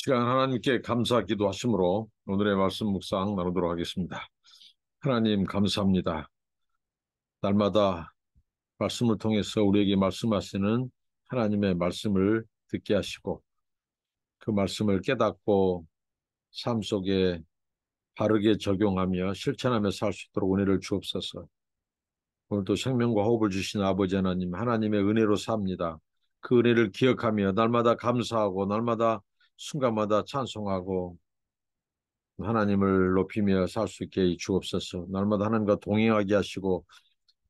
시간 하나님께 감사 기도하심으로 오늘의 말씀 묵상 나누도록 하겠습니다. 하나님 감사합니다. 날마다 말씀을 통해서 우리에게 말씀하시는 하나님의 말씀을 듣게 하시고 그 말씀을 깨닫고 삶 속에 바르게 적용하며 실천하며 살 수 있도록 은혜를 주옵소서. 오늘도 생명과 호흡을 주신 아버지 하나님, 하나님의 은혜로 삽니다. 그 은혜를 기억하며 날마다 감사하고 날마다 순간마다 찬송하고 하나님을 높이며 살 수 있게 주옵소서. 날마다 하나님과 동행하게 하시고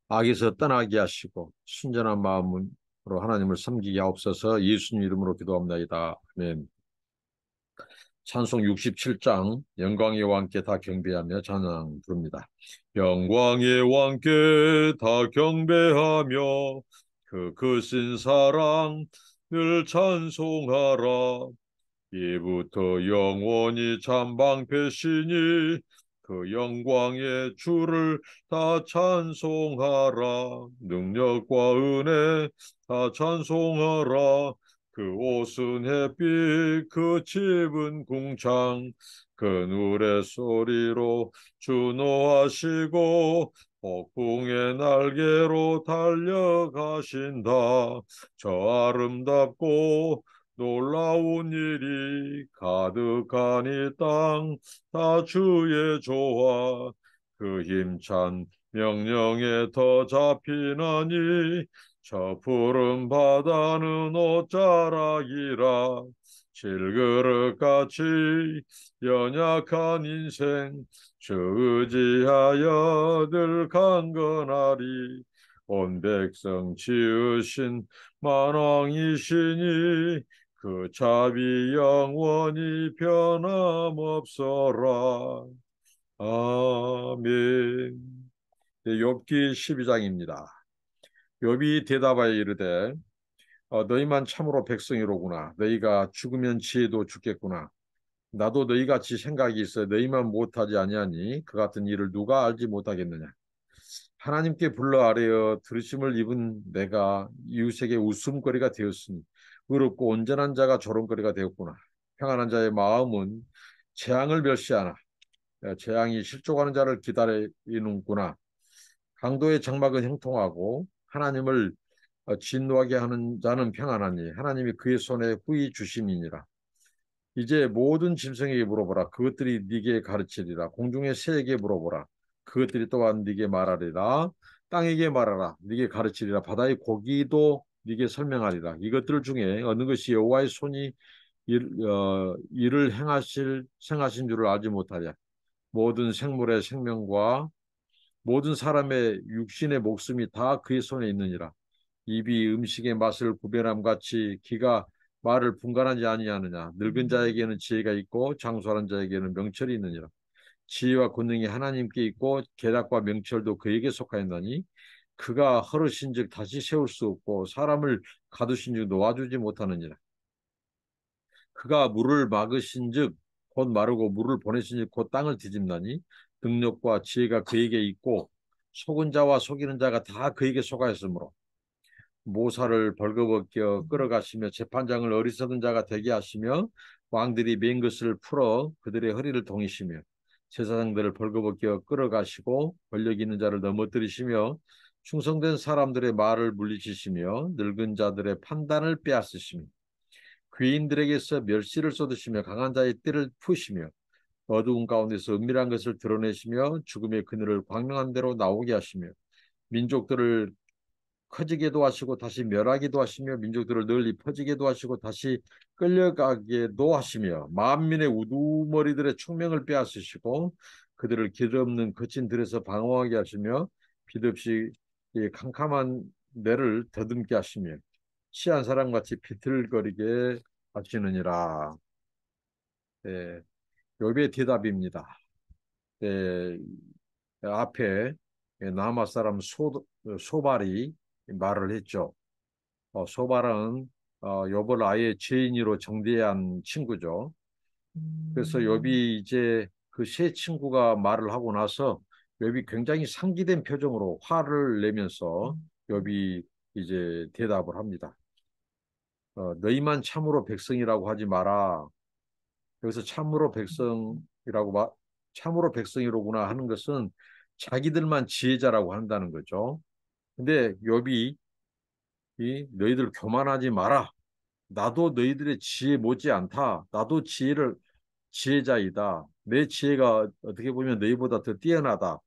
악에서 떠나게 하시고 순전한 마음으로 하나님을 섬기게 하옵소서. 예수님 이름으로 기도합니다. 아멘. 찬송 67장 영광의 왕께 다 경배하며 찬양 부릅니다. 영광의 왕께 다 경배하며 그 크신 사랑 늘 찬송하라. 이부터 영원히 잠방되시니 그 영광의 주를 다 찬송하라. 능력과 은혜 다 찬송하라. 그 옷은 햇빛 그 집은 궁창 그 누의 소리로 주노하시고 폭풍의 날개로 달려가신다. 저 아름답고 놀라운 일이 가득한 이 땅 다 주의 조화 그 힘찬 명령에 더 잡히나니 저 푸른 바다는 옷자락이라. 질그릇같이 연약한 인생 주 의지하여 늘 강건하리. 온 백성 지으신 만왕이시니 그 자비 영원히 변함없어라. 아멘. 네, 욥기 12장입니다. 욥이 대답하여 이르되 너희만 참으로 백성이로구나. 너희가 죽으면 지혜도 죽겠구나. 나도 너희같이 생각이 있어 너희만 못하지 아니하니 그 같은 일을 누가 알지 못하겠느냐. 하나님께 불러 아뢰어 들으심을 입은 내가 이웃에게 웃음거리가 되었으니 의롭고 온전한 자가 조롱거리가 되었구나. 평안한 자의 마음은 재앙을 멸시하나 재앙이 실족하는 자를 기다리는구나. 강도의 장막은 형통하고 하나님을 진노하게 하는 자는 평안하니 하나님이 그의 손에 후히 주심이니라. 이제 모든 짐승에게 물어보라. 그것들이 네게 가르치리라. 공중의 새에게 물어보라. 그것들이 또한 네게 말하리라. 땅에게 말하라. 네게 가르치리라. 바다의 고기도 네게 설명하리라. 이것들 중에 어느 것이 여호와의 손이 일을 행하신 줄을 알지 못하랴. 모든 생물의 생명과 모든 사람의 육신의 목숨이 다 그의 손에 있느니라. 입이 음식의 맛을 구별함 같이 기가 말을 분간하지 아니하느냐. 늙은 자에게는 지혜가 있고 장수하는 자에게는 명철이 있느니라. 지혜와 권능이 하나님께 있고 계략과 명철도 그에게 속하였나니 그가 허르신즉 다시 세울 수 없고 사람을 가두신즉 놓아주지 못하느니라. 그가 물을 막으신즉 곧 마르고 물을 보내신즉 곧 땅을 뒤집나니 능력과 지혜가 그에게 있고 속은 자와 속이는 자가 다 그에게 속하였으므로 모사를 벌거벗겨 끌어가시며 재판장을 어리석은 자가 되게 하시며 왕들이 맨 것을 풀어 그들의 허리를 동이시며 제사장들을 벌거벗겨 끌어가시고 권력 있는 자를 넘어뜨리시며 충성된 사람들의 말을 물리치시며 늙은 자들의 판단을 빼앗으시며 귀인들에게서 멸시를 쏟으시며 강한 자의 띠를 푸시며 어두운 가운데서 은밀한 것을 드러내시며 죽음의 그늘을 광명한 대로 나오게 하시며 민족들을 커지게도 하시고 다시 멸하기도 하시며 민족들을 널리 퍼지게도 하시고 다시 끌려가게도 하시며 만민의 우두머리들의 총명을 빼앗으시고 그들을 길 없는 거친 들에서 방황하게 하시며 빛 없이 캄캄한 내를 더듬게 하시며 취한 사람같이 비틀거리게 하시느니라. 네, 욥의 대답입니다. 네, 앞에 나마 사람 소발이 말을 했죠. 소발은 욥을 아예 죄인으로 정죄한 친구죠. 그래서 욥이 이제 그 세 친구가 말을 하고 나서 욥이 굉장히 상기된 표정으로 화를 내면서 욥이 이제 대답을 합니다. 너희만 참으로 백성이라고 하지 마라. 여기서 참으로 백성이로구나 하는 것은 자기들만 지혜자라고 한다는 거죠. 근데 욥이 이 너희들 교만하지 마라. 나도 너희들의 지혜 못지않다. 나도 지혜자이다. 내 지혜가 어떻게 보면 너희보다 더 뛰어나다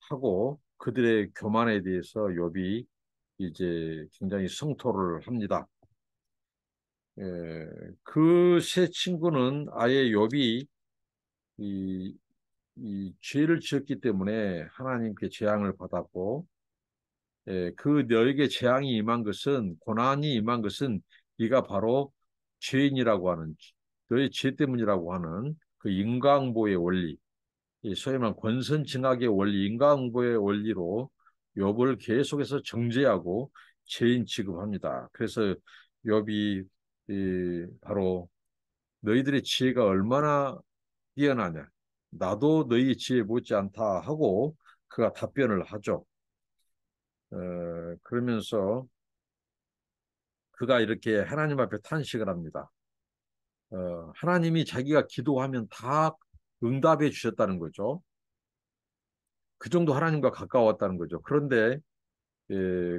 하고 그들의 교만에 대해서 욥이 이제 굉장히 성토를 합니다. 그 세 친구는 아예 욥이 이, 이 죄를 지었기 때문에 하나님께 재앙을 받았고, 그 너에게 재앙이 임한 것은 고난이 임한 것은 네가 바로 죄인이라고 하는 너의 죄 때문이라고 하는 그 인과응보의 원리, 이 소위 말하는 권선징악의 원리, 인과응보의 원리로 욥을 계속해서 정죄하고 죄인 취급합니다. 그래서 욥이 바로 너희들의 지혜가 얼마나 뛰어나냐. 나도 너희 지혜 못지않다 하고 그가 답변을 하죠. 그러면서 그가 이렇게 하나님 앞에 탄식을 합니다. 하나님이 자기가 기도하면 다 응답해 주셨다는 거죠. 그 정도 하나님과 가까웠다는 거죠. 그런데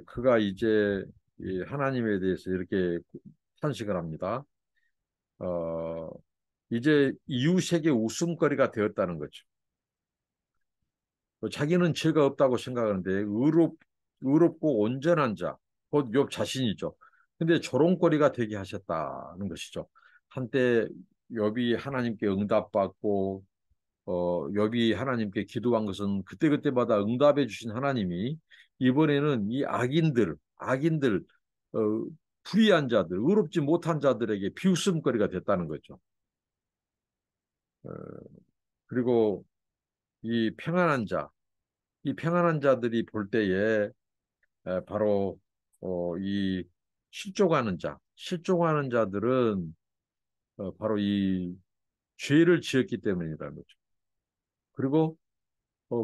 그가 이제 하나님에 대해서 이렇게 탄식을 합니다. 어, 이제 이웃에게 웃음거리가 되었다는 거죠. 자기는 죄가 없다고 생각하는데 의롭고 온전한 자, 곧 욥 자신이죠. 근데 조롱거리가 되게 하셨다는 것이죠. 한때 욥이 하나님께 응답받고 욥이 하나님께 기도한 것은 그때그때마다 응답해 주신 하나님이 이번에는 이 악인들, 어, 불의한 자들, 의롭지 못한 자들에게 비웃음거리가 됐다는 거죠. 어, 그리고 이 평안한 자, 이 평안한 자들이 볼 때에 바로 이 실족하는 자들은 바로 이 죄를 지었기 때문이라는 거죠. 그리고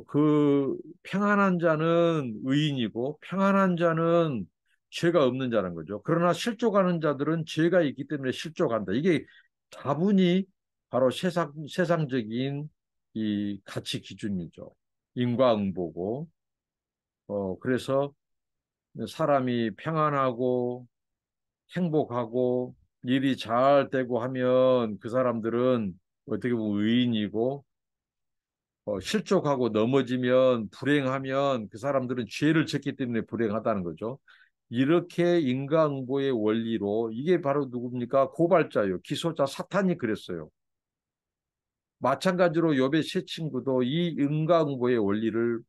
그 평안한 자는 의인이고 평안한 자는 죄가 없는 자는 거죠. 그러나 실족하는 자들은 죄가 있기 때문에 실족한다. 이게 다분히 바로 세상적인 이 가치 기준이죠. 인과응보고 그래서 사람이 평안하고 행복하고 일이 잘 되고 하면 그 사람들은 어떻게 보면 의인이고 실족하고 넘어지면 불행하면 그 사람들은 죄를 졌기 때문에 불행하다는 거죠. 이렇게 인과응보의 원리로 이게 바로 누굽니까? 고발자요. 기소자 사탄이 그랬어요. 마찬가지로 욥의 세 친구도 이 인과응보의 원리를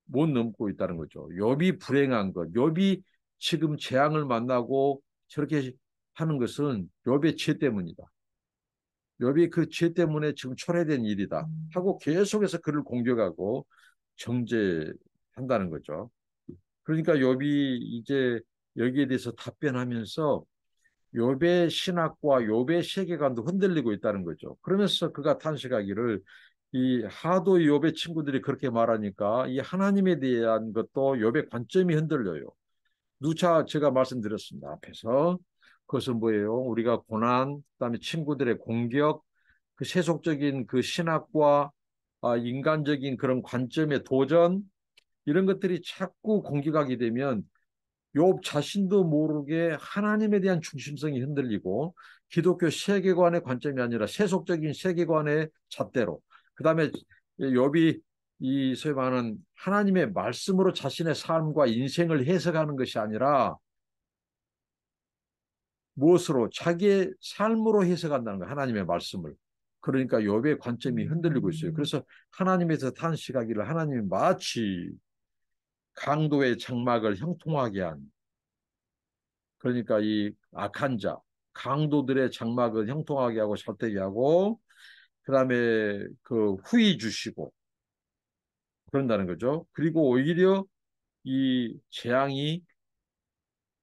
못 넘고 있다는 거죠. 욥이 불행한 것, 욥이 지금 재앙을 만나고 저렇게 하는 것은 욥의 죄 때문이다. 욥이 그 죄 때문에 지금 초래된 일이다 하고 계속해서 그를 공격하고 정죄한다는 거죠. 그러니까 욥이 이제 여기에 대해서 답변하면서 욥의 신학과 욥의 세계관도 흔들리고 있다는 거죠. 그러면서 그가 탄식하기를 이 하도 욥의 친구들이 그렇게 말하니까 이 하나님에 대한 것도 욥의 관점이 흔들려요. 누차 제가 말씀드렸습니다. 앞에서 그것은 뭐예요? 우리가 고난, 그다음에 친구들의 공격, 그 세속적인 그 신학과 인간적인 그런 관점의 도전 이런 것들이 자꾸 공격하게 되면 욥 자신도 모르게 하나님에 대한 중심성이 흔들리고 기독교 세계관의 관점이 아니라 세속적인 세계관의 잣대로 그다음에 욥이 이 소위 말하는 하나님의 말씀으로 자신의 삶과 인생을 해석하는 것이 아니라 무엇으로 자기의 삶으로 해석한다는 거예요. 하나님의 말씀을. 그러니까 욥의 관점이 흔들리고 있어요. 그래서 하나님에서 탄식하기를 하나님이 마치 강도의 장막을 형통하게 한 그러니까 이 악한 자, 강도들의 장막을 형통하게 하고 살되게 하고 그다음에 그 후히 주시고 그런다는 거죠. 그리고 오히려 이 재앙이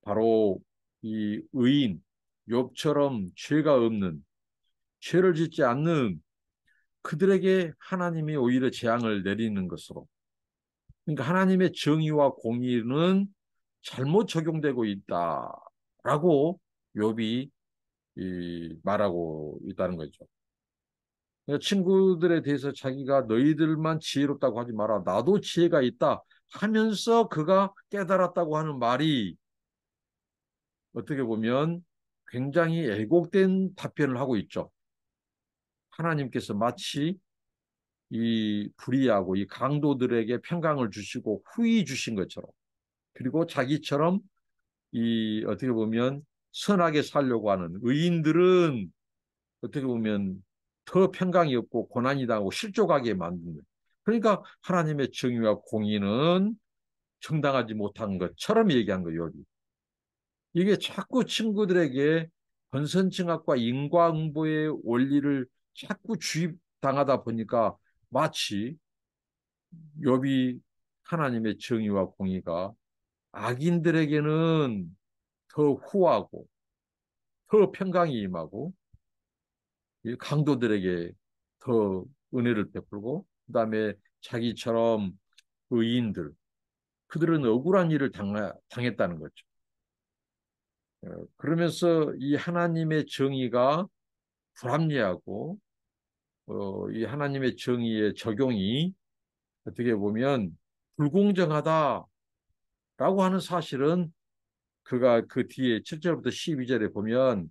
바로 이 의인 욥처럼 죄가 없는 죄를 짓지 않는 그들에게 하나님이 오히려 재앙을 내리는 것으로 그러니까 하나님의 정의와 공의는 잘못 적용되고 있다라고 욥이 말하고 있다는 거죠. 그러니까 친구들에 대해서 자기가 너희들만 지혜롭다고 하지 마라. 나도 지혜가 있다 하면서 그가 깨달았다고 하는 말이 어떻게 보면 굉장히 애곡된 답변을 하고 있죠. 하나님께서 마치 이 불의하고 이 강도들에게 평강을 주시고 후히 주신 것처럼 그리고 자기처럼 이 어떻게 보면 선하게 살려고 하는 의인들은 어떻게 보면 더 평강이 없고 고난이 당하고 실족하게 만든 거예요. 그러니까 하나님의 정의와 공의는 정당하지 못한 것처럼 얘기한 거예요. 이게 자꾸 친구들에게 권선징악과 인과응보의 원리를 자꾸 주입당하다 보니까 마치 욥이 하나님의 정의와 공의가 악인들에게는 더 후하고 더 평강이 임하고 강도들에게 더 은혜를 베풀고 그다음에 자기처럼 의인들 그들은 억울한 일을 당했다는 거죠. 그러면서 이 하나님의 정의가 불합리하고 이 하나님의 정의의 적용이 어떻게 보면 불공정하다라고 하는 사실은 그가 그 뒤에 7절부터 12절에 보면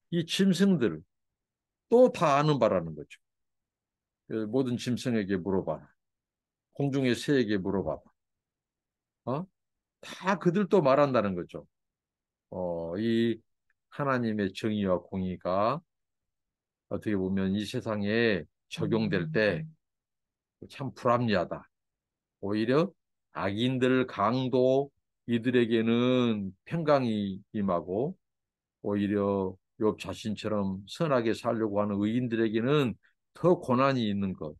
이 짐승들 또 다 아는 바라는 거죠. 모든 짐승에게 물어봐라. 공중의 새에게 물어봐봐. 어? 다 그들도 말한다는 거죠. 이 하나님의 정의와 공의가 어떻게 보면 이 세상에 적용될 때 참 불합리하다. 오히려 악인들 강도 이들에게는 평강이 임하고 오히려 욥 자신처럼 선하게 살려고 하는 의인들에게는 더 고난이 있는 것.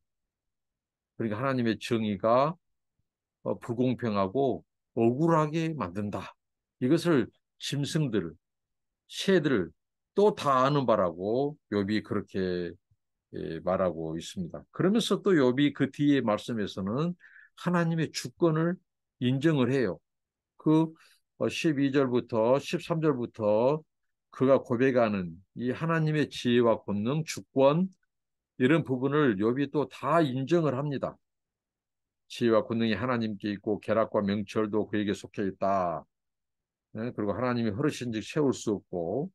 그러니까 하나님의 정의가 불공평하고 억울하게 만든다. 이것을 짐승들, 새들 또 다 아는 바라고 욥이 그렇게 말하고 있습니다. 그러면서 또 욥이 그 뒤에 말씀에서는 하나님의 주권을 인정을 해요. 그 12절부터 13절부터 그가 고백하는 이 하나님의 지혜와 권능, 주권 이런 부분을 욥이 또 다 인정을 합니다. 지혜와 권능이 하나님께 있고 계략과 명철도 그에게 속해 있다. 그리고 하나님이 허르신즉 세울 수 없고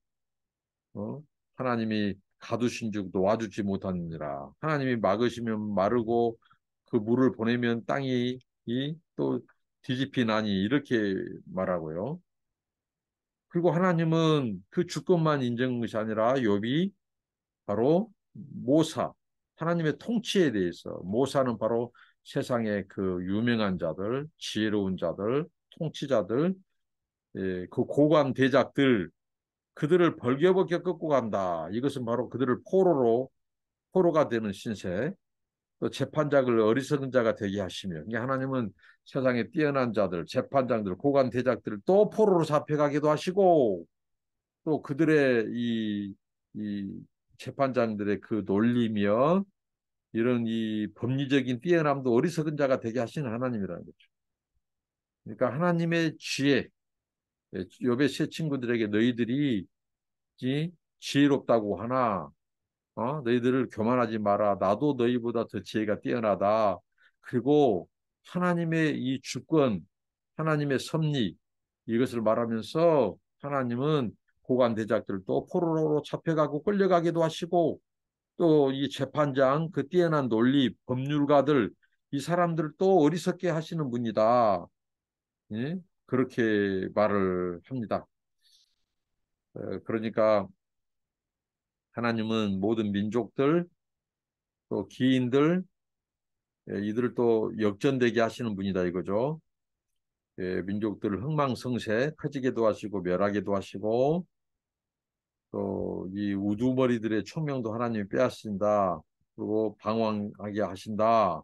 어? 하나님이 가두신즉 놓아주지 못하느니라. 하나님이 막으시면 마르고 그 물을 보내면 땅이 또 뒤집히나니 이렇게 말하고요. 그리고 하나님은 그 주권만 인정한 것이 아니라 욥이 바로 모사, 하나님의 통치에 대해서 모사는 바로 세상의 그 유명한 자들, 지혜로운 자들, 통치자들, 그 고관 대작들 그들을 벌겨벗겨 꺾고 간다. 이것은 바로 그들을 포로가 되는 신세, 또 재판장을 어리석은 자가 되게 하시며, 하나님은 세상에 뛰어난 자들, 재판장들, 고관 대작들을 또 포로로 잡혀가기도 하시고, 또 그들의 이 재판장들의 그 논리며 이런 이 법리적인 뛰어남도 어리석은 자가 되게 하시는 하나님이라는 거죠. 그러니까 하나님의 지혜, 욥의 세 친구들에게 너희들이 지혜롭다고 하나 너희들을 교만하지 마라. 나도 너희보다 더 지혜가 뛰어나다. 그리고 하나님의 이 주권, 하나님의 섭리 이것을 말하면서 하나님은 고관 대작들도 포로로 잡혀가고 끌려가기도 하시고 또 이 재판장 그 뛰어난 논리 법률가들 이 사람들도 어리석게 하시는 분이다. 예? 그렇게 말을 합니다. 그러니까 하나님은 모든 민족들 또 기인들 이들을 또 역전되게 하시는 분이다 이거죠. 민족들을 흥망성쇠 커지게도 하시고 멸하게도 하시고 또 이 우두머리들의 총명도 하나님이 빼앗긴다. 그리고 방황하게 하신다.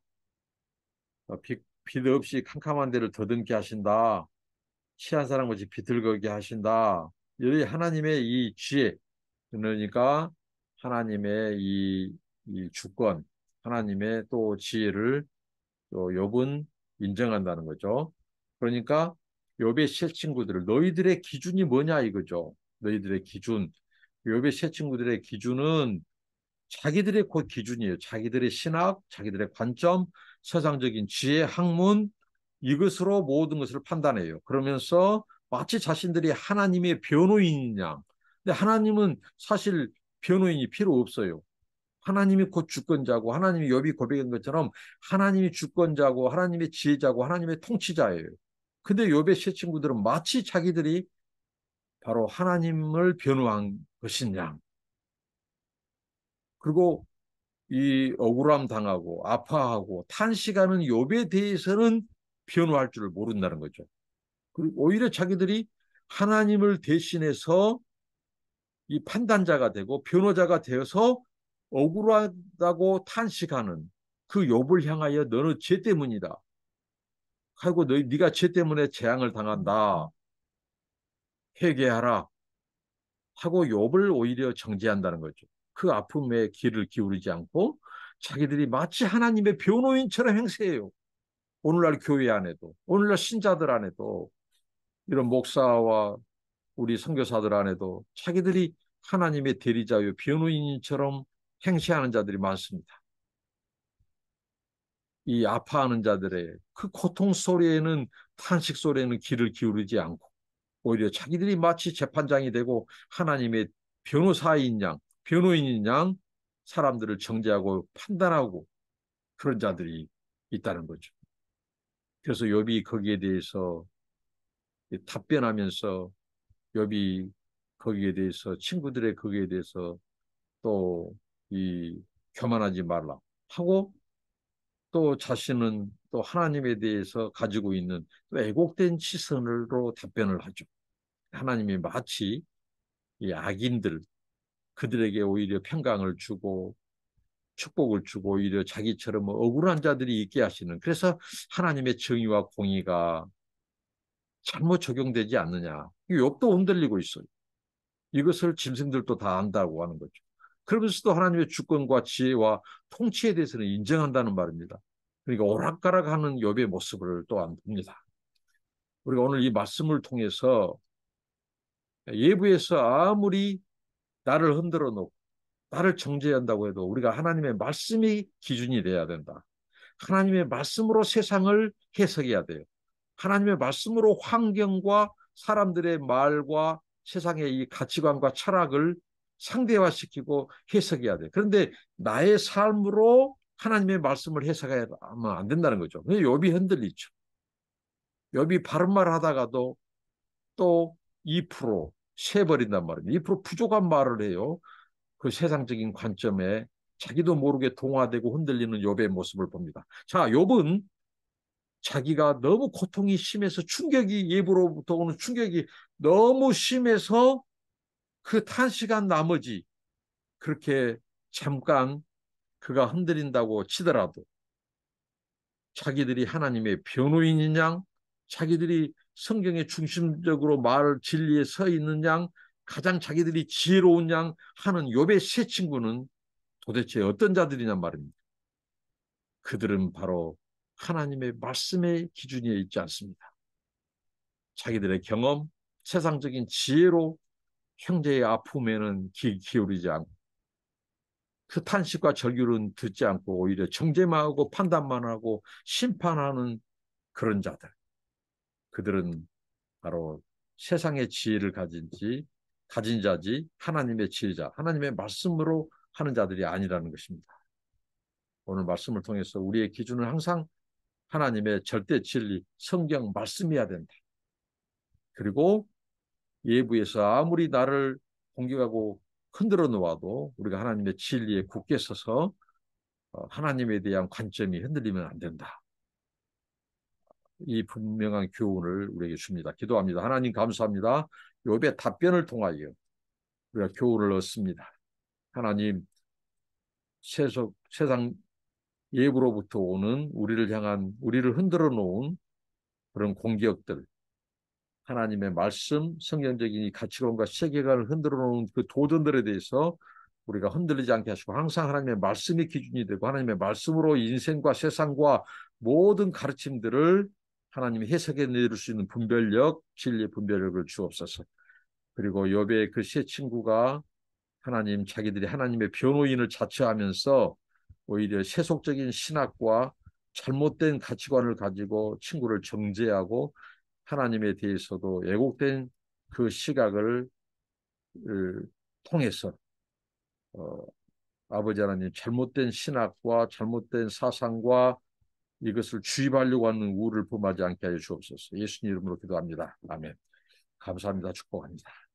빛 없이 캄캄한 데를 더듬게 하신다. 취한 사람 같이 비틀거게 하신다. 이 하나님의 이 지혜 그러니까 하나님의 이 주권 하나님의 또 지혜를 또 욥은 인정한다는 거죠. 그러니까 욥의 세 친구들을 너희들의 기준이 뭐냐 이거죠. 너희들의 기준. 욥의 세 친구들의 기준은 자기들의 곧 기준이에요. 자기들의 신학, 자기들의 관점, 세상적인 지혜, 학문 이것으로 모든 것을 판단해요. 그러면서 마치 자신들이 하나님의 변호인인 양. 근데 하나님은 사실 변호인이 필요 없어요. 하나님이 곧 주권자고 하나님이 욥이 고백한 것처럼 하나님이 주권자고 하나님의 지혜자고 하나님의 통치자예요. 근데 욥의 세 친구들은 마치 자기들이 바로 하나님을 변호한 것인 양. 그리고 이 억울함 당하고 아파하고 탄식하는 욥에 대해서는 변호할 줄 모른다는 거죠. 그리고 오히려 자기들이 하나님을 대신해서 이 판단자가 되고 변호자가 되어서 억울하다고 탄식하는 그 욥을 향하여 너는 죄 때문이다. 하고 네가 죄 때문에 재앙을 당한다. 회개하라. 하고 욥을 오히려 정죄한다는 거죠. 그 아픔에 귀를 기울이지 않고 자기들이 마치 하나님의 변호인처럼 행세해요. 오늘날 교회 안에도, 오늘날 신자들 안에도, 이런 목사와 우리 선교사들 안에도 자기들이 하나님의 대리자요 변호인처럼 행세하는 자들이 많습니다. 이 아파하는 자들의 그 고통 소리에는 탄식 소리에는 귀를 기울이지 않고 오히려 자기들이 마치 재판장이 되고 하나님의 변호사인 양, 변호인인 양 사람들을 정죄하고 판단하고 그런 자들이 있다는 거죠. 그래서 욥이 거기에 대해서 답변하면서 욥이 거기에 대해서 친구들의 거기에 대해서 또 이 교만하지 말라 하고 또 자신은 또 하나님에 대해서 가지고 있는 왜곡된 시선으로 답변을 하죠. 하나님이 마치 이 악인들 그들에게 오히려 평강을 주고 축복을 주고 오히려 자기처럼 억울한 자들이 있게 하시는 그래서 하나님의 정의와 공의가 잘못 적용되지 않느냐. 욥도 흔들리고 있어요. 이것을 짐승들도 다 안다고 하는 거죠. 그러면서도 하나님의 주권과 지혜와 통치에 대해서는 인정한다는 말입니다. 그러니까 오락가락하는 욥의 모습을 또 안 봅니다. 우리가 오늘 이 말씀을 통해서 예부에서 아무리 나를 흔들어 놓고 나를 정죄한다고 해도 우리가 하나님의 말씀이 기준이 돼야 된다. 하나님의 말씀으로 세상을 해석해야 돼요. 하나님의 말씀으로 환경과 사람들의 말과 세상의 이 가치관과 철학을 상대화시키고 해석해야 돼요. 그런데 나의 삶으로 하나님의 말씀을 해석하면 안 된다는 거죠. 욥이 흔들리죠. 욥이 바른 말 하다가도 또 2% 세버린단 말입니다. 2% 부족한 말을 해요. 그 세상적인 관점에 자기도 모르게 동화되고 흔들리는 욥의 모습을 봅니다. 자, 욥은 자기가 너무 고통이 심해서 충격이 예부로부터 오는 충격이 너무 심해서 그 탄식한 나머지 그렇게 잠깐 그가 흔들린다고 치더라도 자기들이 하나님의 변호인인 양 자기들이 성경의 중심적으로 말 진리에 서 있는 양 가장 자기들이 지혜로운 양 하는 욥의 세 친구는 도대체 어떤 자들이냔 말입니다. 그들은 바로 하나님의 말씀의 기준에 있지 않습니다. 자기들의 경험, 세상적인 지혜로 형제의 아픔에는 귀 기울이지 않고 그 탄식과 절규는 듣지 않고 오히려 정죄만 하고 판단만 하고 심판하는 그런 자들. 그들은 바로 세상의 지혜를 가진 자지 하나님의 지혜자, 하나님의 말씀으로 하는 자들이 아니라는 것입니다. 오늘 말씀을 통해서 우리의 기준은 항상 하나님의 절대 진리, 성경 말씀이어야 된다. 그리고 예부에서 아무리 나를 공격하고 흔들어 놓아도 우리가 하나님의 진리에 굳게 서서 하나님에 대한 관점이 흔들리면 안 된다. 이 분명한 교훈을 우리에게 줍니다. 기도합니다. 하나님 감사합니다. 욥의 답변을 통하여 우리가 교훈을 얻습니다. 하나님 세상 예부로부터 오는 우리를 향한 우리를 흔들어 놓은 그런 공격들 하나님의 말씀, 성경적인 이 가치관과 세계관을 흔들어 놓은 그 도전들에 대해서 우리가 흔들리지 않게 하시고 항상 하나님의 말씀이 기준이 되고 하나님의 말씀으로 인생과 세상과 모든 가르침들을 하나님이 해석해 내릴 수 있는 분별력, 진리의 분별력을 주옵소서. 그리고 욥의 그 세 친구가 하나님 자기들이 하나님의 변호인을 자처하면서 오히려 세속적인 신학과 잘못된 가치관을 가지고 친구를 정죄하고 하나님에 대해서도 왜곡된 그 시각을 통해서 어, 아버지 하나님 잘못된 신학과 잘못된 사상과 이것을 주입하려고 하는 우를 범하지 않게 하여 주옵소서. 예수님 이름으로 기도합니다. 아멘. 감사합니다. 축복합니다.